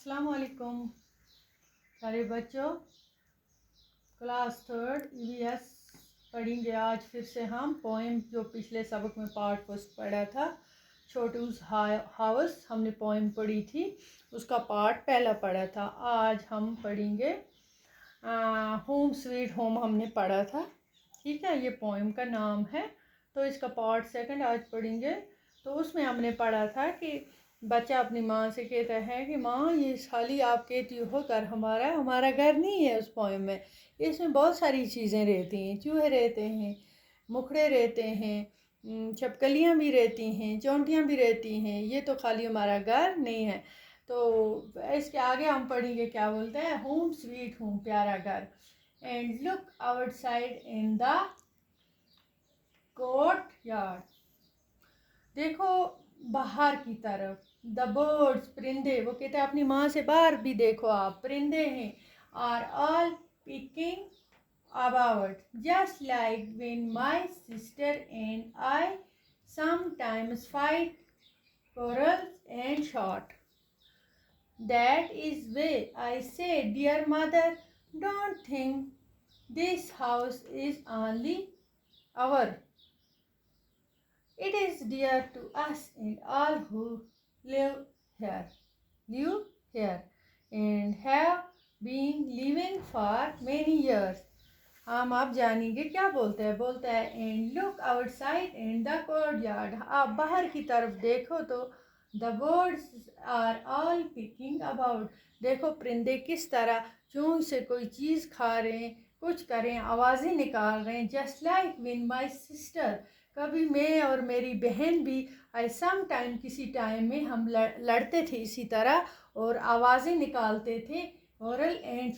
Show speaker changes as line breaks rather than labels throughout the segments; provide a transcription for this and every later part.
अस्सलाम वालेकुम सारे बच्चों। क्लास 3 EVS पढ़ेंगे आज फिर से हम पोएम जो पिछले सबक में पार्ट फर्स्ट पढ़ा था। छोटूस हाउस हमने पोएम पढ़ी थी, उसका पार्ट पहला पढ़ा था। आज हम पढ़ेंगे होम स्वीट होम हमने पढ़ा था, ठीक है। ये पोएम का नाम है, तो इसका पार्ट सेकंड आज पढ़ेंगे। तो उसमें हमने पढ़ा था कि बच्चा अपनी माँ से कहता है कि माँ ये खाली आप कहती हो घर हमारा घर नहीं है। उस पोएम में इसमें बहुत सारी चीज़ें रहती हैं, चूहे रहते हैं, मुखड़े रहते हैं, छिपकलियाँ भी रहती हैं, चौंटियाँ भी रहती हैं, ये तो खाली हमारा घर नहीं है। तो इसके आगे हम पढ़ेंगे क्या बोलते हैं, होम स्वीट होम प्यारा घर। And look outside in the court yard, देखो बाहर की तरफ। द बर्ड्स परिंदे, वो कहते हैं अपनी माँ से बाहर भी देखो आप, परिंदे हैं। Are all pecking about just like when my sister and I sometimes fight quarrels and shot. That is why I say, dear mother, don't think this house is only our. It is dear to us and all who live here and have been living for many years. हम आप जानेंगे क्या बोलते हैं and look outside in the courtyard, आप बाहर की तरफ देखो तो the birds are all pecking about, देखो परिंदे किस तरह चूंग से कोई चीज़ खा रहे हैं, कुछ करें, आवाज़ें निकाल रहे हैं। Just like when my sister, कभी मैं और मेरी बहन भी, आई सम टाइम किसी टाइम में हम लड़ते थे इसी तरह और आवाज़ें निकालते थे। ओरल एंड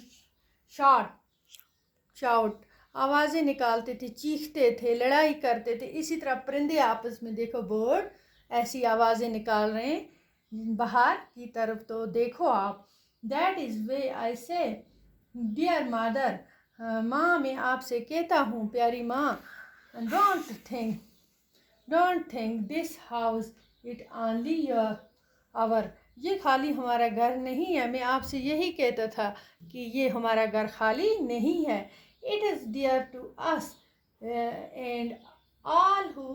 शाउट, आवाज़ें निकालते थे, चीखते थे, लड़ाई करते थे। इसी तरह परिंदे आपस में, देखो बर्ड ऐसी आवाज़ें निकाल रहे हैं बाहर की तरफ, तो देखो आप। दैट इज़ वे आई से डियर मदर, माँ मैं आपसे कहता हूँ प्यारी माँ, don't think this house it only your our, ये खाली हमारा घर नहीं है। मैं आपसे यही कहता था कि ये हमारा घर खाली नहीं है। It is dear to us and all who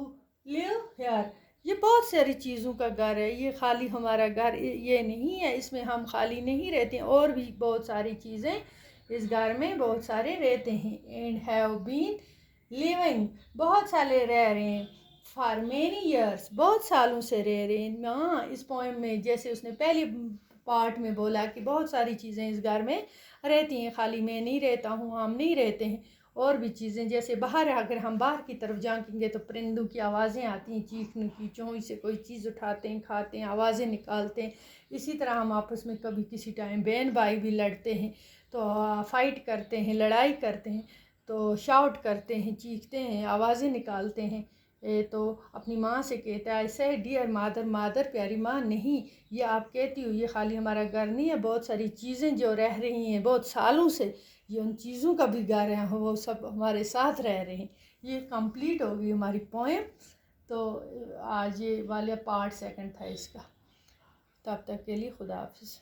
live here, ये बहुत सारी चीज़ों का घर है, ये खाली हमारा घर ये नहीं है, इसमें हम खाली नहीं रहते हैं, और भी बहुत सारी चीज़ें इस घर में बहुत सारे रहते हैं। एंड हैव बीन लिविंग, बहुत साले रह रहे हैं, फॉर मेनी ईयर्स, बहुत सालों से रह रहे हैं। माँ इस पोएम में जैसे उसने पहले पार्ट में बोला कि बहुत सारी चीज़ें इस घर में रहती हैं, खाली मैं नहीं रहता हूँ, हम नहीं रहते हैं। और भी चीज़ें जैसे बाहर, अगर हम बाहर की तरफ झांकेंगे तो परिंदों की आवाज़ें आती हैं, चीखने की, चोंच से कोई चीज़ उठाते हैं, खाते हैं, आवाज़ें निकालते हैं। इसी तरह हम आपस में कभी किसी टाइम बहन भाई भी लड़ते हैं तो फाइट करते हैं, लड़ाई करते हैं, तो शाउट करते हैं, चीखते हैं, आवाज़ें निकालते हैं। तो अपनी माँ से कहता है, ऐसे डियर मादर, मादर प्यारी माँ नहीं, ये आप कहती हो ये खाली हमारा घर नहीं है, बहुत सारी चीज़ें जो रह रही हैं बहुत सालों से, ये उन चीज़ों का भी घर है, वो सब हमारे साथ रह रहे हैं। ये कंप्लीट हो गई हमारी पोएम। तो आज ये वाले पार्ट सेकंड था इसका। तब तक के लिए खुदा हाफिज़।